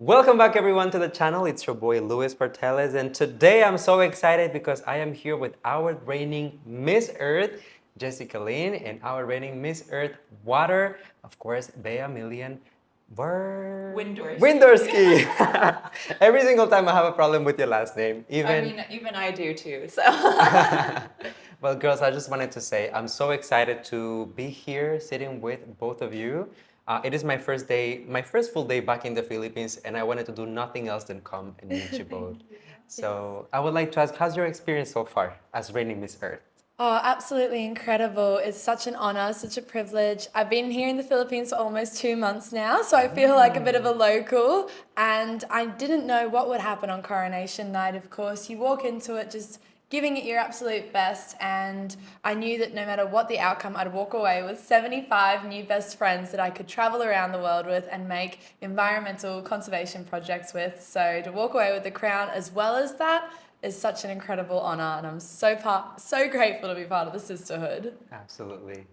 Welcome back everyone to the channel. It's your boy Luis Portelles, and today I'm so excited because I am here with our reigning Miss Earth, Jessica Lynn, and our reigning Miss Earth Water, of course, Bea Windorski. Windorski. Every single time I have a problem with your last name, Even I do too. So Well, girls, I just wanted to say I'm so excited to be here sitting with both of you. It is my first day, my first full day back in the Philippines, and I wanted to do nothing else than come and meet you both. So I would like to ask, how's your experience so far as reigning Miss Earth? Oh, absolutely incredible. It's such an honor, such a privilege. I've been here in the Philippines for almost 2 months now, so I feel like a bit of a local. And I didn't know what would happen on coronation night, of course. You walk into it just giving it your absolute best, and I knew that no matter what the outcome, I'd walk away with 75 new best friends that I could travel around the world with and make environmental conservation projects with. So to walk away with the crown as well as that is such an incredible honor, and I'm so grateful to be part of the Sisterhood. Absolutely.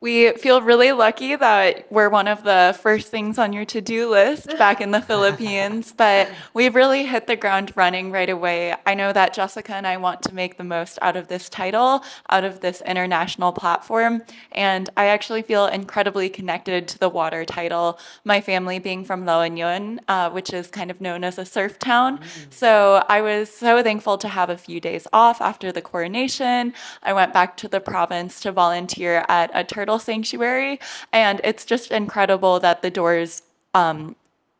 we feel really lucky that we're one of the first things on your to-do list back in the Philippines, but we've really hit the ground running right away. I know that Jessica and I want to make the most out of this title, out of this international platform, and I actually feel incredibly connected to the water title, my family being from La Union, which is kind of known as a surf town. So I was so thankful to have a few days off after the coronation. I went back to the province to volunteer at a turtle sanctuary, and it's just incredible that the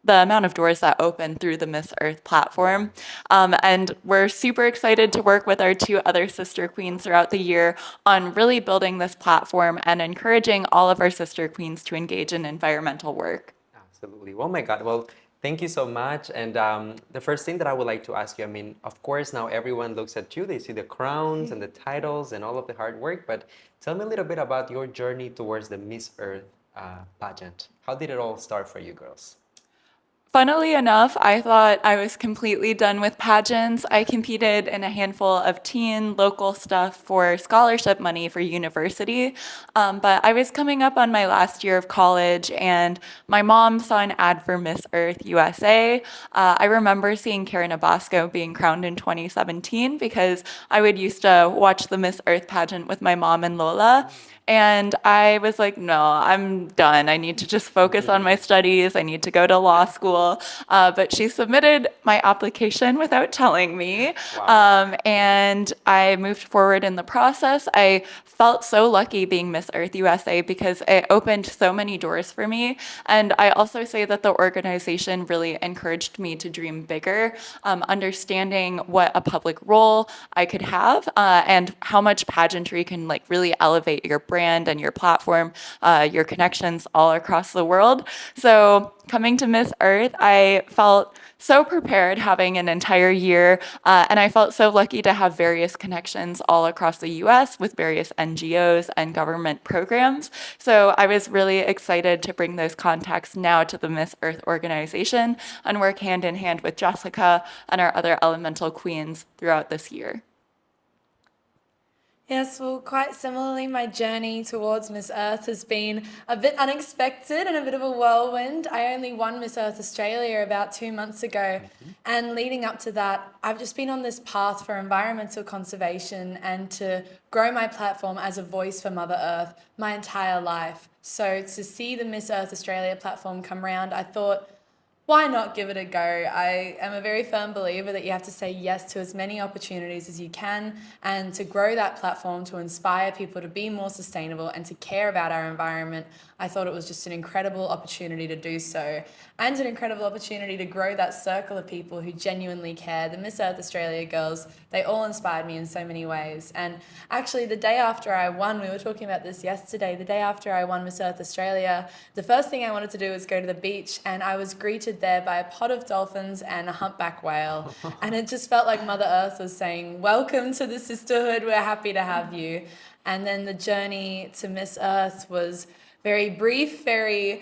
amount of doors that open through the Miss Earth platform. And we're super excited to work with our two other sister queens throughout the year on really building this platform and encouraging all of our sister queens to engage in environmental work. Absolutely. Oh my God. Well, thank you so much. And the first thing that I would like to ask you, I mean, of course, now everyone looks at you, they see the crowns and the titles and all of the hard work, but tell me a little bit about your journey towards the Miss Earth pageant. How did it all start for you girls? Funnily enough, I thought I was completely done with pageants. I competed in a handful of teen local stuff for scholarship money for university. But I was coming up on my last year of college, and my mom saw an ad for Miss Earth USA. I remember seeing Karen Abasco being crowned in 2017 because I would used to watch the Miss Earth pageant with my mom and Lola. And I was like, no, I'm done. I need to just focus on my studies. I need to go to law school. But she submitted my application without telling me. Wow. And I moved forward in the process. I felt so lucky being Miss Earth USA because it opened so many doors for me. And I also say that the organization really encouraged me to dream bigger, understanding what a public role I could have and how much pageantry can like really elevate your brand and your platform, your connections all across the world. So coming to Miss Earth, I felt so prepared having an entire year, and I felt so lucky to have various connections all across the US with various NGOs and government programs. So I was really excited to bring those contacts now to the Miss Earth organization and work hand in hand with Jessica and our other elemental queens throughout this year. Yes, well, quite similarly, my journey towards Miss Earth has been a bit unexpected and a bit of a whirlwind. I only won Miss Earth Australia about 2 months ago, and leading up to that, I've just been on this path for environmental conservation and to grow my platform as a voice for Mother Earth my entire life. So to see the Miss Earth Australia platform come around, I thought, why not give it a go? I am a very firm believer that you have to say yes to as many opportunities as you can, and to grow that platform to inspire people to be more sustainable and to care about our environment. I thought it was just an incredible opportunity to do so, and an incredible opportunity to grow that circle of people who genuinely care. The Miss Earth Australia girls, they all inspired me in so many ways. And actually, the day after I won, we were talking about this yesterday, the day after I won Miss Earth Australia, the first thing I wanted to do was go to the beach, and I was greeted there by a pod of dolphins and a humpback whale. And it just felt like Mother Earth was saying, welcome to the Sisterhood, we're happy to have you. And then the journey to Miss Earth was very brief, very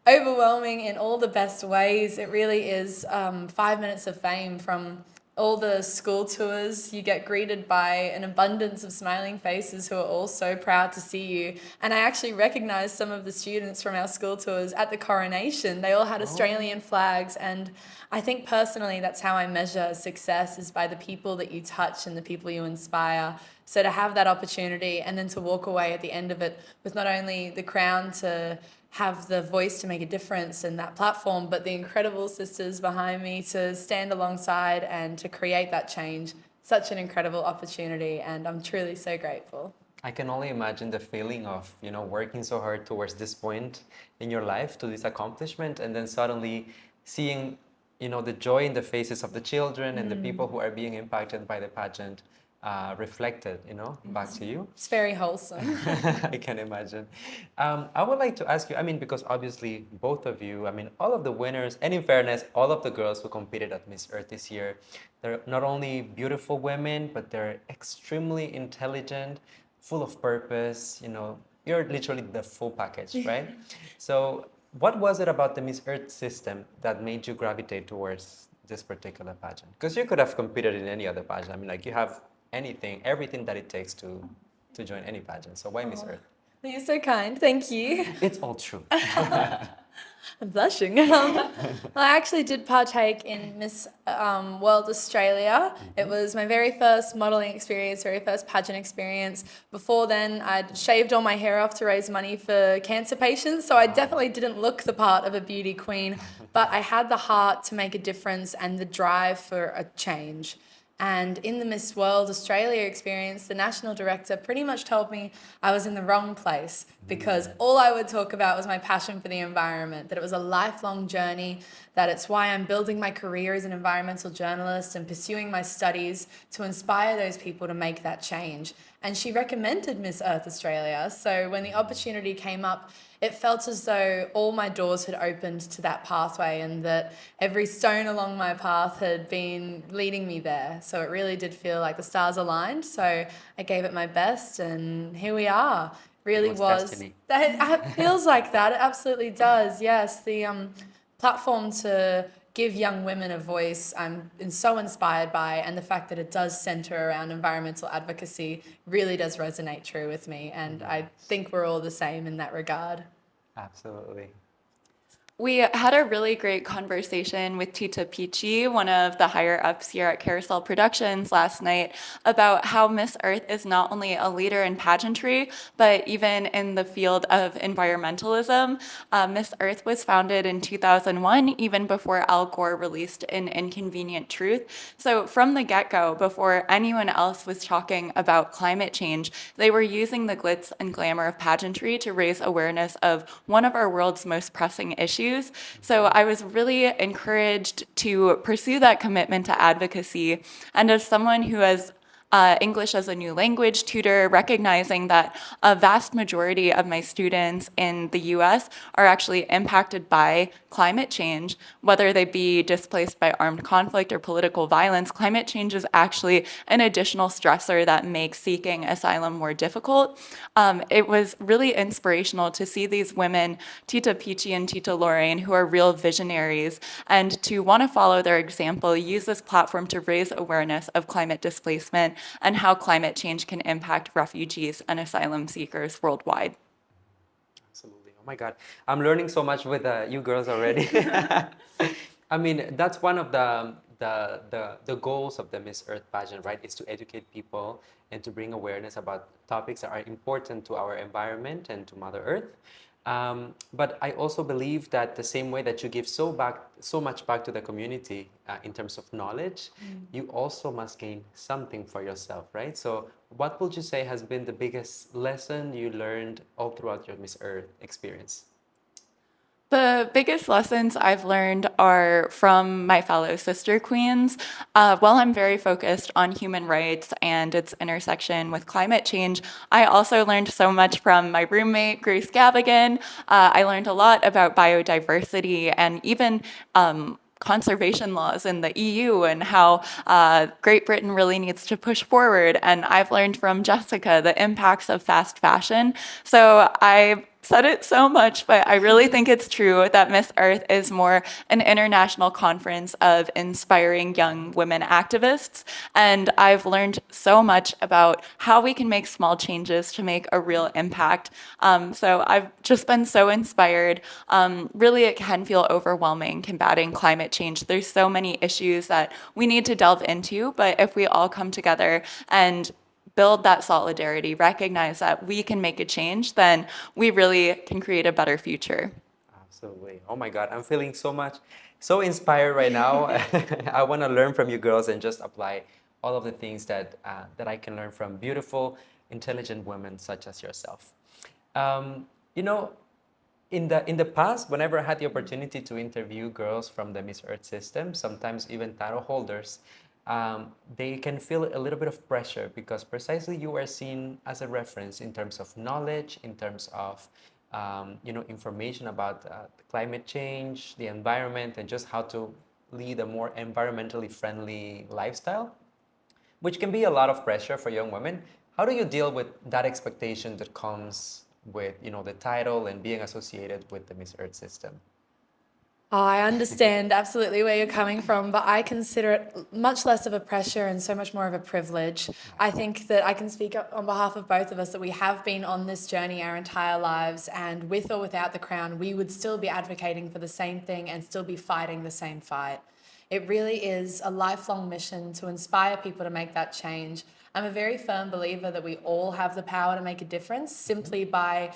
overwhelming in all the best ways. It really is 5 minutes of fame from all the school tours, you get greeted by an abundance of smiling faces who are all so proud to see you. And I actually recognized some of the students from our school tours at the coronation. They all had Australian flags, and I think personally that's how I measure success, is by the people that you touch and the people you inspire. So to have that opportunity and then to walk away at the end of it with not only the crown to have the voice to make a difference in that platform, but the incredible sisters behind me to stand alongside and to create that change. Such an incredible opportunity, and I'm truly so grateful. I can only imagine the feeling of, working so hard towards this point in your life, to this accomplishment, and then suddenly seeing, the joy in the faces of the children and the people who are being impacted by the pageant reflected, back to you. It's very wholesome. I can imagine. I would like to ask you, because obviously both of you, all of the winners, and in fairness, all of the girls who competed at Miss Earth this year, they're not only beautiful women, but they're extremely intelligent, full of purpose, you're literally the full package, right? So what was it about the Miss Earth system that made you gravitate towards this particular pageant? Because you could have competed in any other pageant. You have everything that it takes to join any pageant. So why Miss Earth? You're so kind. Thank you. It's all true. I'm blushing. Well, I actually did partake in Miss World Australia. It was my very first modelling experience, very first pageant experience. Before then, I'd shaved all my hair off to raise money for cancer patients, so I definitely didn't look the part of a beauty queen, but I had the heart to make a difference and the drive for a change. And in the Miss World Australia experience, the national director pretty much told me I was in the wrong place, because all I would talk about was my passion for the environment, that it was a lifelong journey, that it's why I'm building my career as an environmental journalist and pursuing my studies to inspire those people to make that change. And she recommended Miss Earth Australia. So when the opportunity came up, it felt as though all my doors had opened to that pathway, and that every stone along my path had been leading me there. So it really did feel like the stars aligned. So I gave it my best, and here we are. Really was. Destiny. It feels like that. It absolutely does. Yes, the platform to give young women a voice I'm so inspired by, and the fact that it does center around environmental advocacy really does resonate true with me, and I think we're all the same in that regard. Absolutely. We had a really great conversation with Tita Peachy, one of the higher ups here at Carousel Productions last night, about how Miss Earth is not only a leader in pageantry, but even in the field of environmentalism. Miss Earth was founded in 2001, even before Al Gore released An Inconvenient Truth. So from the get-go, before anyone else was talking about climate change, they were using the glitz and glamour of pageantry to raise awareness of one of our world's most pressing issues. So I was really encouraged to pursue that commitment to advocacy. And as someone who has English as a new language tutor, recognizing that a vast majority of my students in the US are actually impacted by climate change, whether they be displaced by armed conflict or political violence. Climate change is actually an additional stressor that makes seeking asylum more difficult. It was really inspirational to see these women, Tita Peachy and Tita Lorraine, who are real visionaries, and to want to follow their example, use this platform to raise awareness of climate displacement and how climate change can impact refugees and asylum seekers worldwide. Absolutely. Oh my God. I'm learning so much with you girls already. That's one of the goals of the Miss Earth pageant, right? Is to educate people and to bring awareness about topics that are important to our environment and to Mother Earth. But I also believe that the same way that you give so much back to the community in terms of knowledge, you also must gain something for yourself, right? So what would you say has been the biggest lesson you learned all throughout your Miss Earth experience? The biggest lessons I've learned are from my fellow sister queens. While I'm very focused on human rights and its intersection with climate change, I also learned so much from my roommate, Grace Gavigan. I learned a lot about biodiversity and even conservation laws in the EU and how Great Britain really needs to push forward. And I've learned from Jessica the impacts of fast fashion. So I said it so much, but I really think it's true that Miss Earth is more an international conference of inspiring young women activists. And I've learned so much about how we can make small changes to make a real impact. So I've just been so inspired. Really, it can feel overwhelming combating climate change. There's so many issues that we need to delve into, but if we all come together and build that solidarity, recognize that we can make a change, then we really can create a better future. Absolutely. Oh my God, I'm feeling so inspired right now. I want to learn from you girls and just apply all of the things that I can learn from beautiful, intelligent women such as yourself. Um, you know, in the past, whenever I had the opportunity to interview girls from the Miss Earth system, sometimes even title holders, they can feel a little bit of pressure because precisely you are seen as a reference in terms of knowledge, in terms of information about climate change, the environment, and just how to lead a more environmentally friendly lifestyle, which can be a lot of pressure for young women. How do you deal with that expectation that comes with the title and being associated with the Miss Earth system? Oh, I understand absolutely where you're coming from, but I consider it much less of a pressure and so much more of a privilege. I think that I can speak up on behalf of both of us that we have been on this journey our entire lives, and with or without the crown, we would still be advocating for the same thing and still be fighting the same fight. It really is a lifelong mission to inspire people to make that change. I'm a very firm believer that we all have the power to make a difference simply by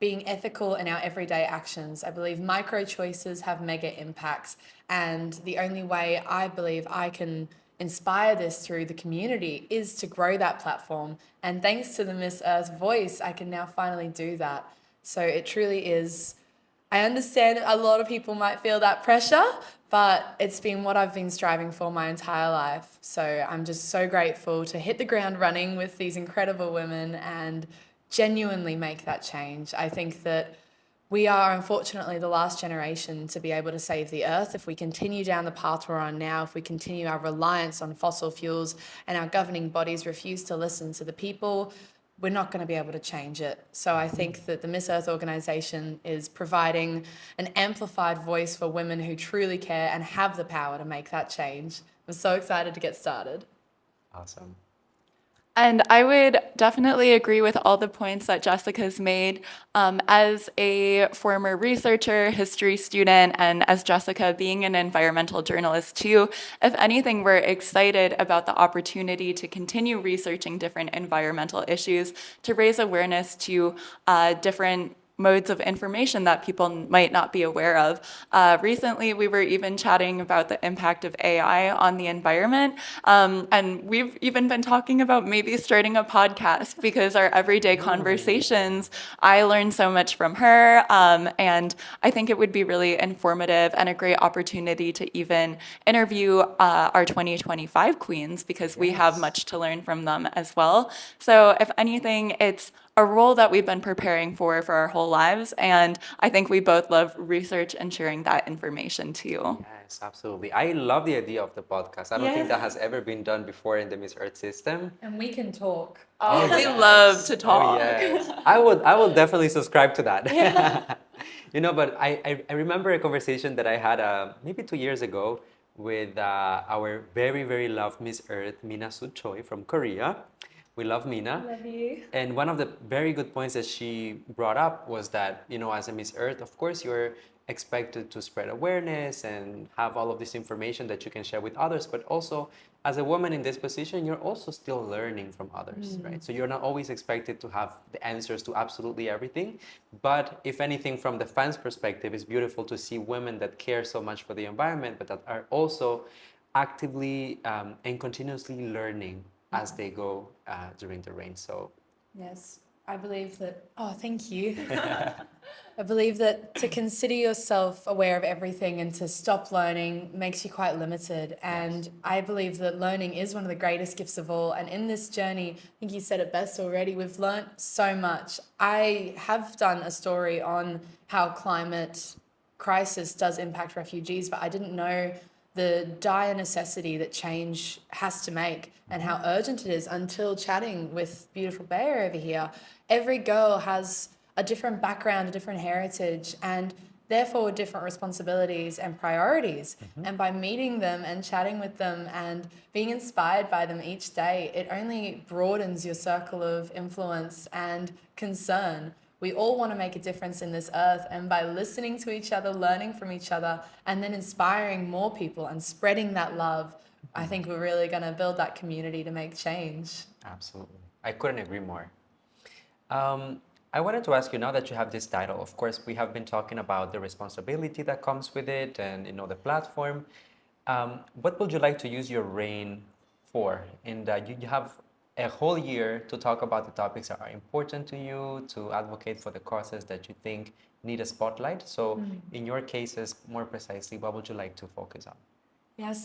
being ethical in our everyday actions. I believe micro choices have mega impacts, and the only way I believe I can inspire this through the community is to grow that platform. And thanks to the Miss Earth voice, I can now finally do that. So it truly is. I understand a lot of people might feel that pressure, but it's been what I've been striving for my entire life. So I'm just so grateful to hit the ground running with these incredible women and genuinely make that change. I think that we are unfortunately the last generation to be able to save the earth if we continue down the path we're on now, if we continue our reliance on fossil fuels and our governing bodies refuse to listen to the people, we're not going to be able to change it. So I think that the Miss Earth organisation is providing an amplified voice for women who truly care and have the power to make that change. I'm so excited to get started. Awesome. And I would definitely agree with all the points that Jessica's made. As a former researcher, history student, and as Jessica being an environmental journalist too, if anything, we're excited about the opportunity to continue researching different environmental issues, to raise awareness to different modes of information that people might not be aware of. Recently, we were even chatting about the impact of AI on the environment. And we've even been talking about maybe starting a podcast because our everyday conversations, I learned so much from her. And I think it would be really informative and a great opportunity to even interview our 2025 queens because we have much to learn from them as well. So if anything, it's a role that we've been preparing for our whole lives. And I think we both love research and sharing that information too. Yes, absolutely. I love the idea of the podcast. I don't think Yes. that has ever been done before in the Miss Earth system. And we can talk. Oh, we yes. love to talk. Oh, yes. I will definitely subscribe to that. But I remember a conversation that I had maybe 2 years ago with our very, very loved Miss Earth, Mina Soo Choi from Korea. We love Mina. Love you. And one of the very good points that she brought up was that, as a Miss Earth, of course, you're expected to spread awareness and have all of this information that you can share with others. But also, as a woman in this position, you're also still learning from others, right? So you're not always expected to have the answers to absolutely everything. But if anything, from the fans' perspective, it's beautiful to see women that care so much for the environment, but that are also actively and continuously learning as they go during the reign. So Yes, I believe that. Oh, thank you. I believe that to consider yourself aware of everything and to stop learning makes you quite limited. And I believe that learning is one of the greatest gifts of all. And in this journey, I think you said it best already, we've learnt so much. I have done a story on how climate crisis does impact refugees, but I didn't know the dire necessity that change has to make and how urgent it is until chatting with beautiful Bea over here. Every girl has a different background, a different heritage, and therefore different responsibilities and priorities. And by meeting them and chatting with them and being inspired by them each day, it only broadens your circle of influence and concern. We all want to make a difference in this earth, and by listening to each other, learning from each other, and then inspiring more people and spreading that love, I think we're really going to build that community to make change. Absolutely. I couldn't agree more. I wanted to ask you, now that you have this title, of course, we have been talking about the responsibility that comes with it and, the platform. What would you like to use your reign for? And you have a whole year to talk about the topics that are important to you, to advocate for the causes that you think need a spotlight. So in your cases, more precisely, what would you like to focus on? Yes,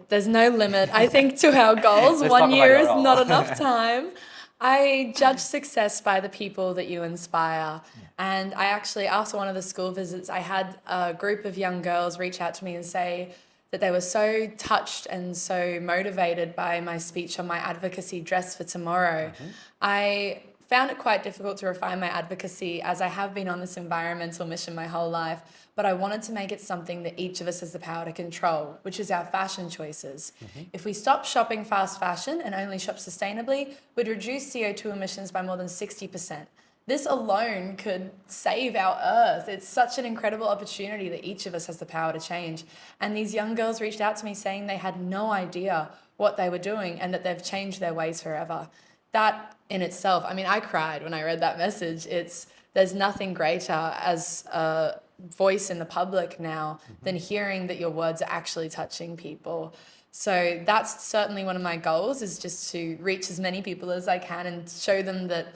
there's no limit, I think, to our goals. Let's 1 talk year about is it all. not enough time. I judge success by the people that you inspire. And I actually, after one of the school visits, I had a group of young girls reach out to me and say that they were so touched and so motivated by my speech on my advocacy dress for tomorrow. I found it quite difficult to refine my advocacy, as I have been on this environmental mission my whole life, but I wanted to make it something that each of us has the power to control, which is our fashion choices. If we stop shopping fast fashion and only shop sustainably, we'd reduce CO2 emissions by more than 60%. This alone could save our earth. It's such an incredible opportunity that each of us has the power to change. And these young girls reached out to me saying they had no idea what they were doing and that they've changed their ways forever. That in itself, I mean, I cried when I read that message. There's nothing greater as a voice in the public now than hearing that your words are actually touching people. So that's certainly one of my goals, is just to reach as many people as I can and show them that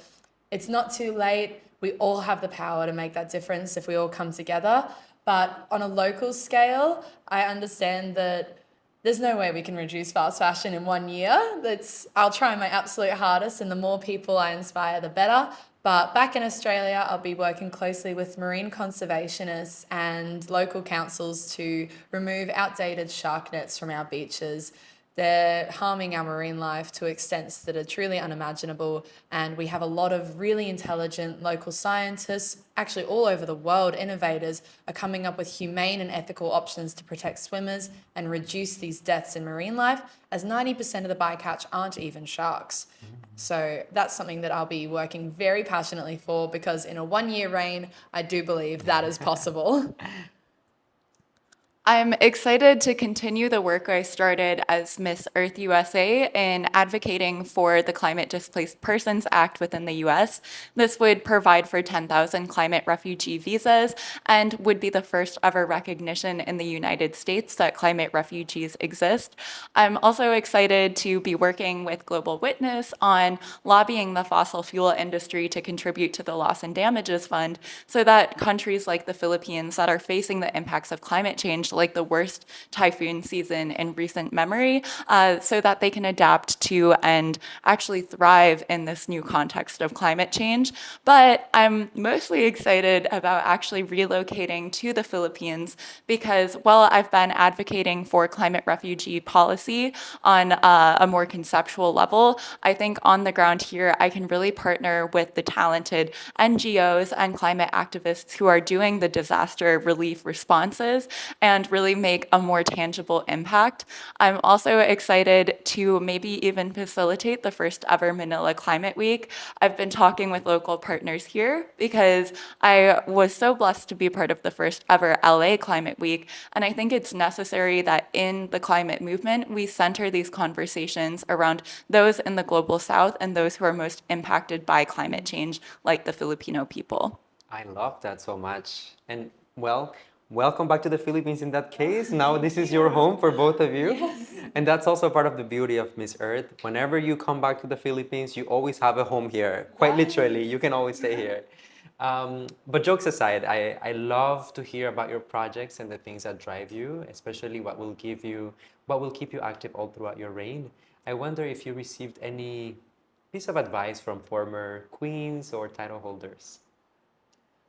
it's not too late. We all have the power to make that difference if we all come together. But on a local scale, I understand that there's no way we can reduce fast fashion in 1 year. I'll try my absolute hardest, and the more people I inspire, the better. But back in Australia, I'll be working closely with marine conservationists and local councils to remove outdated shark nets from our beaches. They're harming our marine life to extents that are truly unimaginable, and we have a lot of really intelligent local scientists, actually all over the world, innovators, are coming up with humane and ethical options to protect swimmers and reduce these deaths in marine life, as 90% of the bycatch aren't even sharks. So that's something that I'll be working very passionately for, because in a 1 year reign, I do believe that is possible. I'm excited to continue the work I started as Miss Earth USA in advocating for the Climate Displaced Persons Act within the US. This would provide for 10,000 climate refugee visas and would be the first ever recognition in the United States that climate refugees exist. I'm also excited to be working with Global Witness on lobbying the fossil fuel industry to contribute to the Loss and Damages Fund, so that countries like the Philippines that are facing the impacts of climate change, like the worst typhoon season in recent memory, so that they can adapt to and actually thrive in this new context of climate change. But I'm mostly excited about actually relocating to the Philippines, because while I've been advocating for climate refugee policy on a more conceptual level, I think on the ground here, I can really partner with the talented NGOs and climate activists who are doing the disaster relief responses and really make a more tangible impact. I'm also excited to maybe even facilitate the first ever Manila Climate Week. I've been talking with local partners here because I was so blessed to be part of the first ever LA Climate Week. And I think it's necessary that in the climate movement, we center these conversations around those in the global south and those who are most impacted by climate change, like the Filipino people. I love that so much. And well, welcome back to the Philippines in that case. Now this is your home for both of you. Yes. And that's also part of the beauty of Miss Earth. Whenever you come back to the Philippines, you always have a home here. Quite literally, you can always stay here. But jokes aside, I love to hear about your projects and the things that drive you, especially what will keep you active all throughout your reign. I wonder if you received any piece of advice from former queens or title holders.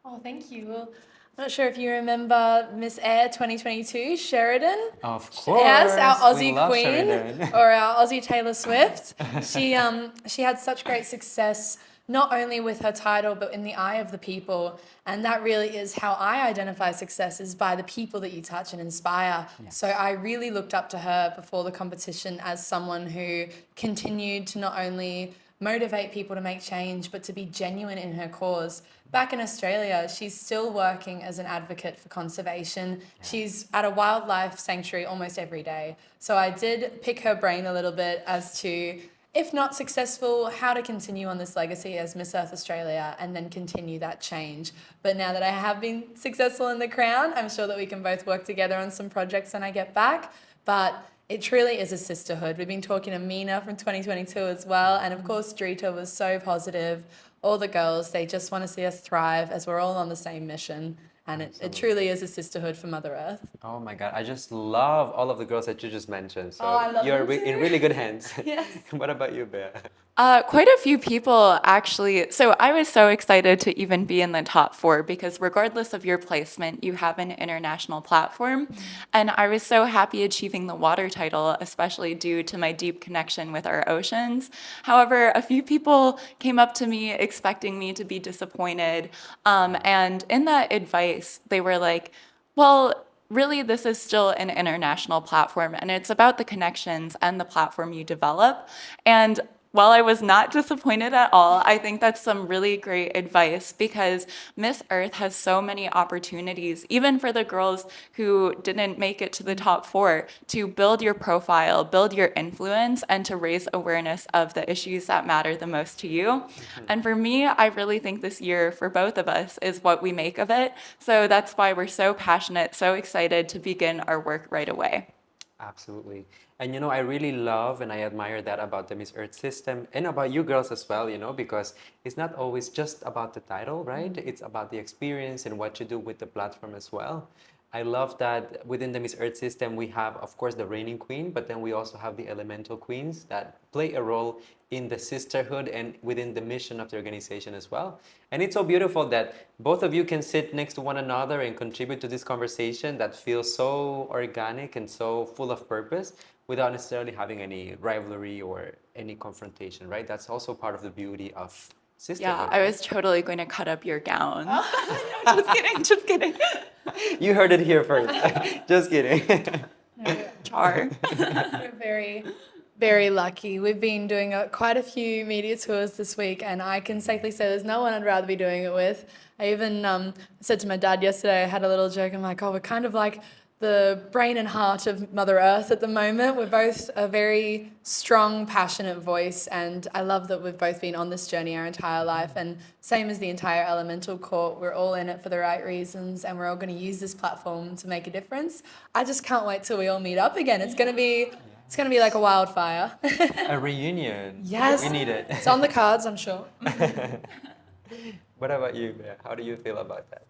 Oh, thank you. Well, I'm not sure if you remember Miss Air 2022, Sheridan. Of course. Yes, our We Aussie love queen, Sheridan. or our Aussie Taylor Swift. She had such great success not only with her title, but in the eye of the people. And that really is how I identify success, is by the people that you touch and inspire. Yes. So I really looked up to her before the competition as someone who continued to not only motivate people to make change, but to be genuine in her cause. Back in Australia, she's still working as an advocate for conservation. She's at a wildlife sanctuary almost every day. So I did pick her brain a little bit as to, if not successful, how to continue on this legacy as Miss Earth Australia and then continue that change. But now that I have been successful in the crown, I'm sure that we can both work together on some projects when I get back. But it truly is a sisterhood. We've been talking to Mina from 2022 as well. And of course, Drita was so positive. All the girls, they just want to see us thrive as we're all on the same mission. And it truly is a sisterhood for Mother Earth. Oh my God, I just love all of the girls that you just mentioned. So I love you're them too. in really good hands. Yes. What about you, Bea? Quite a few people actually. So I was so excited to even be in the top 4 because regardless of your placement, you have an international platform. And I was so happy achieving the water title, especially due to my deep connection with our oceans. However, a few people came up to me expecting me to be disappointed. And in that advice, they were like, well, really, this is still an international platform, and it's about the connections and the platform you develop. And while I was not disappointed at all, I think that's some really great advice because Miss Earth has so many opportunities, even for the girls who didn't make it to the top 4, to build your profile, build your influence, and to raise awareness of the issues that matter the most to you. And for me, I really think this year for both of us is what we make of it. So that's why we're so passionate, so excited to begin our work right away. Absolutely. And I really love and I admire that about the Miss Earth system and about you girls as well, because it's not always just about the title, right? It's about the experience and what you do with the platform as well. I love that within the Miss Earth system, we have, of course, the reigning queen, but then we also have the elemental queens that play a role in the sisterhood and within the mission of the organization as well. And it's so beautiful that both of you can sit next to one another and contribute to this conversation that feels so organic and so full of purpose without necessarily having any rivalry or any confrontation, right? That's also part of the beauty of sisterhood. Yeah, I was totally going to cut up your gown. No, just kidding, just kidding. You heard it here first. Just kidding. Char. We're very, very lucky. We've been doing quite a few media tours this week, and I can safely say there's no one I'd rather be doing it with. I even said to my dad yesterday, I had a little joke, I'm like, oh, we're kind of like the brain and heart of Mother Earth at the moment. We're both a very strong, passionate voice, and I love that we've both been on this journey our entire life, and same as the entire Elemental Court, we're all in it for the right reasons, and we're all going to use this platform to make a difference. I just can't wait till we all meet up again. It's going to be like a wildfire. A reunion. Yes. We need it. It's on the cards, I'm sure. What about you, Bea? How do you feel about that?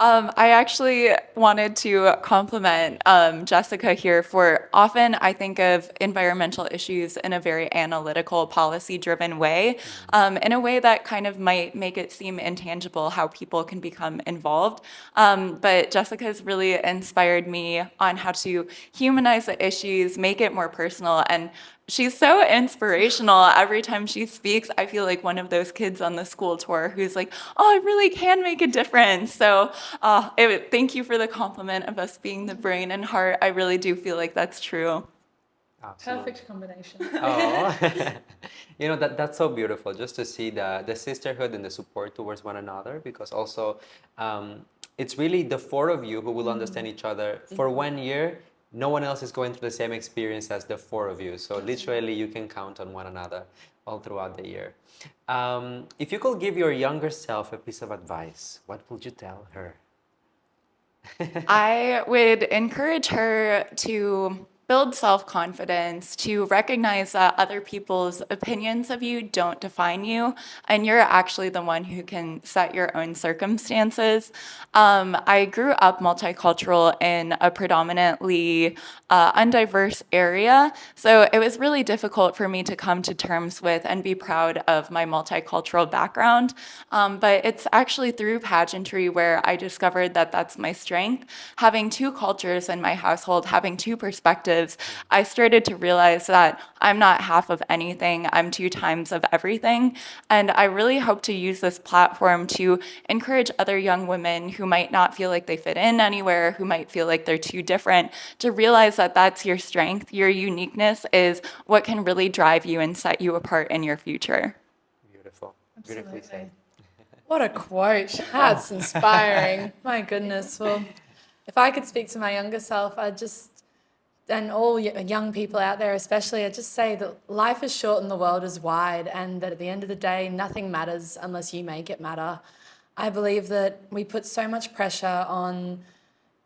I actually wanted to compliment Jessica here for often I think of environmental issues in a very analytical, policy-driven way, in a way that kind of might make it seem intangible how people can become involved. But Jessica's really inspired me on how to humanize the issues, make it more personal, and she's so inspirational. Every time she speaks, I feel like one of those kids on the school tour who's like, oh, I really can make a difference. So thank you for the compliment of us being the brain and heart. I really do feel like that's true. Absolutely. Perfect combination. Oh, that's so beautiful just to see the sisterhood and the support towards one another, because also it's really the 4 of you who will understand each other for 1 year. No one else is going through the same experience as the 4 of you. So literally you can count on one another all throughout the year. If you could give your younger self a piece of advice, what would you tell her? I would encourage her to build self-confidence, to recognize that other people's opinions of you don't define you, and you're actually the one who can set your own circumstances. I grew up multicultural in a predominantly undiverse area, so it was really difficult for me to come to terms with and be proud of my multicultural background. But it's actually through pageantry where I discovered that that's my strength. Having 2 cultures in my household, having 2 perspectives, perspectives, I started to realize that I'm not half of anything, I'm 2 times of everything. And I really hope to use this platform to encourage other young women who might not feel like they fit in anywhere, who might feel like they're too different, to realize that that's your strength. Your uniqueness is what can really drive you and set you apart in your future. Beautiful. Beautifully said. What a quote. That's inspiring. My goodness. Well, if I could speak to my younger self, and all young people out there especially, I'd just say that life is short and the world is wide, and that at the end of the day, nothing matters unless you make it matter. I believe that we put so much pressure on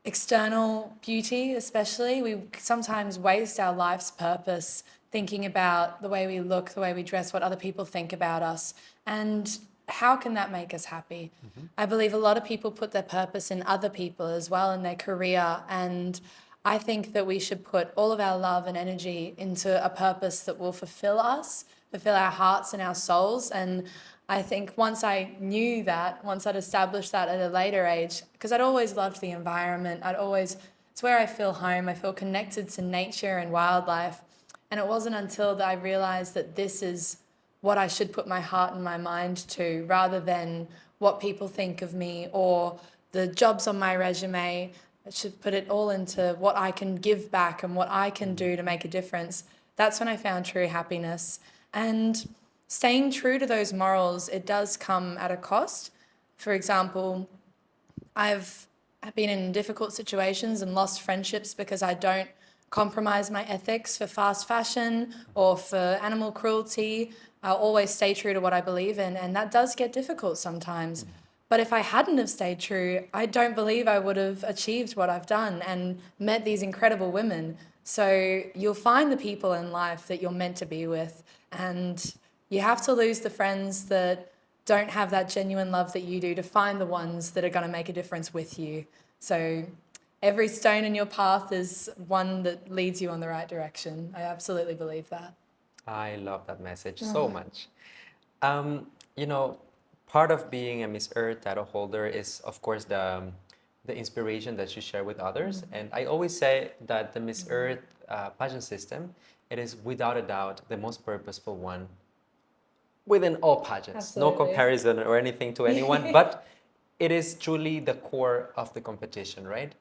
external beauty, especially. We sometimes waste our life's purpose thinking about the way we look, the way we dress, what other people think about us. And how can that make us happy? I believe a lot of people put their purpose in other people as well, in their career. And I think that we should put all of our love and energy into a purpose that will fulfill us, fulfill our hearts and our souls. And I think once I knew that, once I'd established that at a later age, because I'd always loved the environment, it's where I feel home, I feel connected to nature and wildlife. And it wasn't until that I realized that this is what I should put my heart and my mind to, rather than what people think of me or the jobs on my resume. I should put it all into what I can give back and what I can do to make a difference. That's when I found true happiness. And staying true to those morals, it does come at a cost. For example, I've been in difficult situations and lost friendships because I don't compromise my ethics for fast fashion or for animal cruelty. I'll always stay true to what I believe in, and that does get difficult sometimes. But if I hadn't have stayed true, I don't believe I would have achieved what I've done and met these incredible women. So you'll find the people in life that you're meant to be with, and you have to lose the friends that don't have that genuine love that you do to find the ones that are going to make a difference with you. So every stone in your path is one that leads you on the right direction. I absolutely believe that. I love that message so much. You know, part of being a Miss Earth title holder is, of course, the inspiration that you share with others. And I always say that the Miss Earth pageant system, it is without a doubt the most purposeful one within all pageants. No Absolutely. comparison or anything to anyone, but it is truly the core of the competition, right?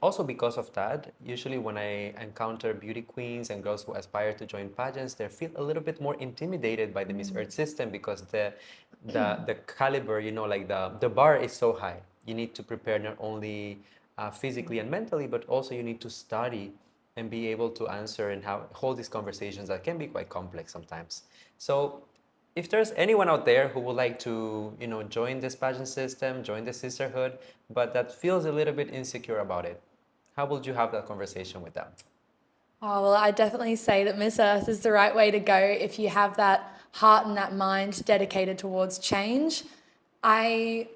Also because of that, usually when I encounter beauty queens and girls who aspire to join pageants, they feel a little bit more intimidated by the Miss Earth system because the caliber, you know, like the bar is so high. You need to prepare not only physically and mentally, but also you need to study and be able to answer and hold these conversations that can be quite complex sometimes. So if there's anyone out there who would like to, you know, join this pageant system, join the sisterhood, but that feels a little bit insecure about it, how would you have that conversation with them? Oh, well, I definitely say that Miss Earth is the right way to go if you have that heart and that mind dedicated towards change. I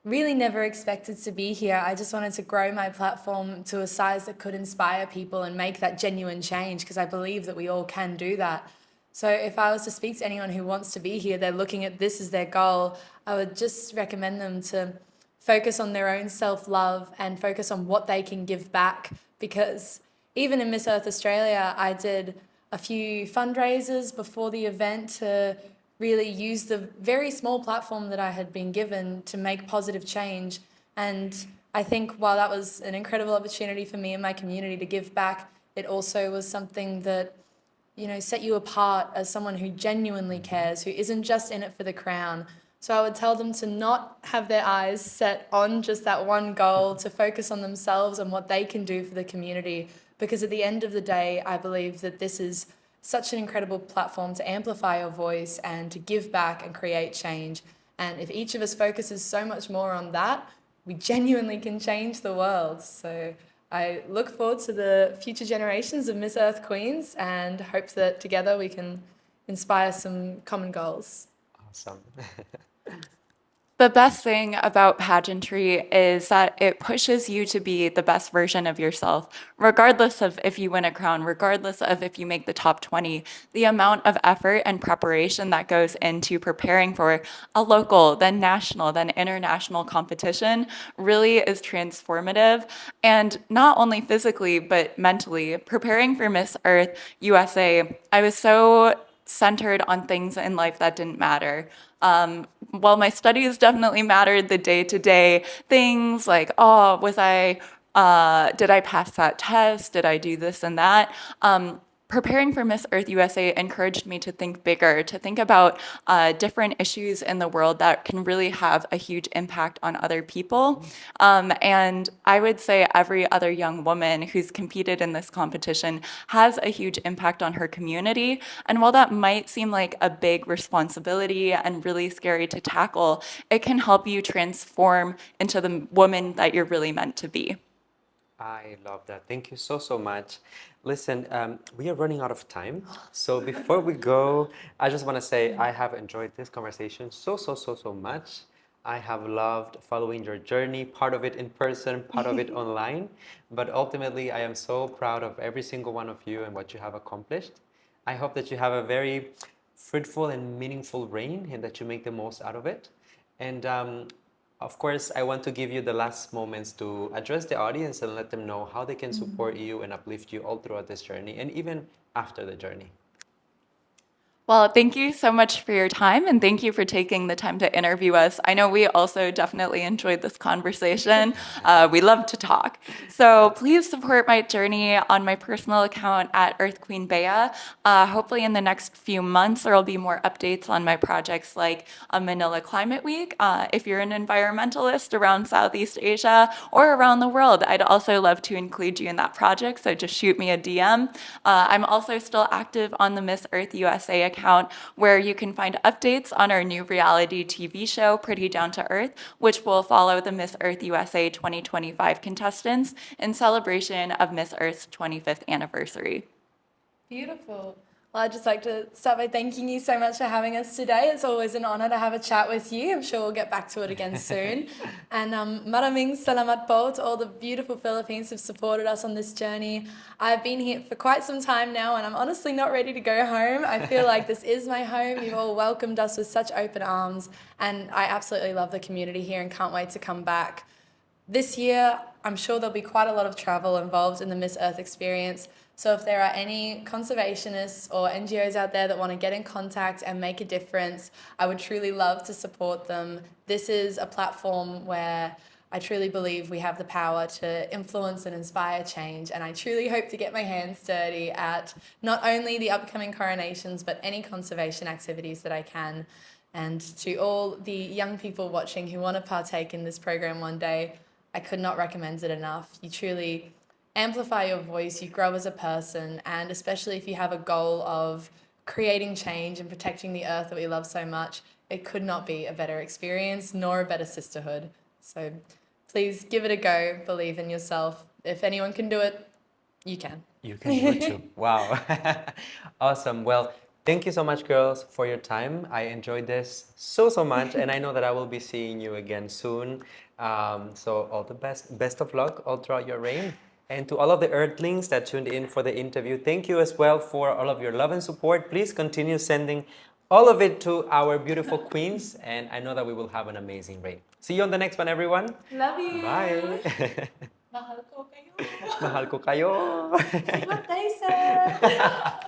really never expected to be here. I just wanted to grow my platform to a size that could inspire people and make that genuine change, because I believe that we all can do that. So if I was to speak to anyone who wants to be here, they're looking at this as their goal, I would just recommend them to focus on their own self-love and focus on what they can give back. Because even in Miss Earth Australia, I did a few fundraisers before the event to really use the very small platform that I had been given to make positive change. And I think while that was an incredible opportunity for me and my community to give back, it also was something that, you know, set you apart as someone who genuinely cares, who isn't just in it for the crown. So I would tell them to not have their eyes set on just that one goal, to focus on themselves and what they can do for the community. Because at the end of the day, I believe that this is such an incredible platform to amplify your voice and to give back and create change. And if each of us focuses so much more on that, we genuinely can change the world. So I look forward to the future generations of Miss Earth Queens and hope that together we can inspire some common goals. Awesome. The best thing about pageantry is that it pushes you to be the best version of yourself, regardless of if you win a crown, regardless of if you make the top 20. The amount of effort and preparation that goes into preparing for a local, then national, then international competition really is transformative. And not only physically, but mentally. Preparing for Miss Earth USA, I was so centered on things in life that didn't matter. While my studies definitely mattered, the day-to-day things like, oh, did I pass that test? Did I do this and that? Preparing for Miss Earth USA encouraged me to think bigger, to think about different issues in the world that can really have a huge impact on other people. And I would say every other young woman who's competed in this competition has a huge impact on her community. And while that might seem like a big responsibility and really scary to tackle, it can help you transform into the woman that you're really meant to be. I love that. Thank you so, so much. Listen, we are running out of time. So before we go, I just want to say I have enjoyed this conversation so, so, so, so much. I have loved following your journey, part of it in person, part of it online. But ultimately, I am so proud of every single one of you and what you have accomplished. I hope that you have a very fruitful and meaningful reign and that you make the most out of it. And of course, I want to give you the last moments to address the audience and let them know how they can support you and uplift you all throughout this journey and even after the journey. Well, thank you so much for your time, and thank you for taking the time to interview us. I know we also definitely enjoyed this conversation. We love to talk. So please support my journey on my personal account at Earth Queen Bea. Hopefully in the next few months, there will be more updates on my projects like a Manila Climate Week. If you're an environmentalist around Southeast Asia or around the world, I'd also love to include you in that project, so just shoot me a DM. I'm also still active on the Miss Earth USA account, where you can find updates on our new reality TV show, Pretty Down to Earth, which will follow the Miss Earth USA 2025 contestants in celebration of Miss Earth's 25th anniversary. Beautiful. Well, I'd just like to start by thanking you so much for having us today. It's always an honor to have a chat with you. I'm sure we'll get back to it again soon. And maraming salamat po to all the beautiful Philippines who've supported us on this journey. I've been here for quite some time now, and I'm honestly not ready to go home. I feel like this is my home. You've all welcomed us with such open arms, and I absolutely love the community here and can't wait to come back. This year, I'm sure there'll be quite a lot of travel involved in the Miss Earth experience. So if there are any conservationists or NGOs out there that want to get in contact and make a difference, I would truly love to support them. This is a platform where I truly believe we have the power to influence and inspire change, and I truly hope to get my hands dirty at not only the upcoming coronations, but any conservation activities that I can. And to all the young people watching who want to partake in this program one day, I could not recommend it enough. You truly amplify your voice, you grow as a person, and especially if you have a goal of creating change and protecting the earth that we love so much, it could not be a better experience nor a better sisterhood. So please give it a go, believe in yourself. If anyone can do it, you can. You can do it too. Wow. Awesome. Well, thank you so much, girls, for your time. I enjoyed this so, so much, and I know that I will be seeing you again soon. So all the best. Best of luck all throughout your reign. And to all of the Earthlings that tuned in for the interview, thank you as well for all of your love and support. Please continue sending all of it to our beautiful queens, and I know that we will have an amazing reign. See you on the next one, everyone. Love you. Bye. Mahal ko kayo. Mahal ko kayo. What they said.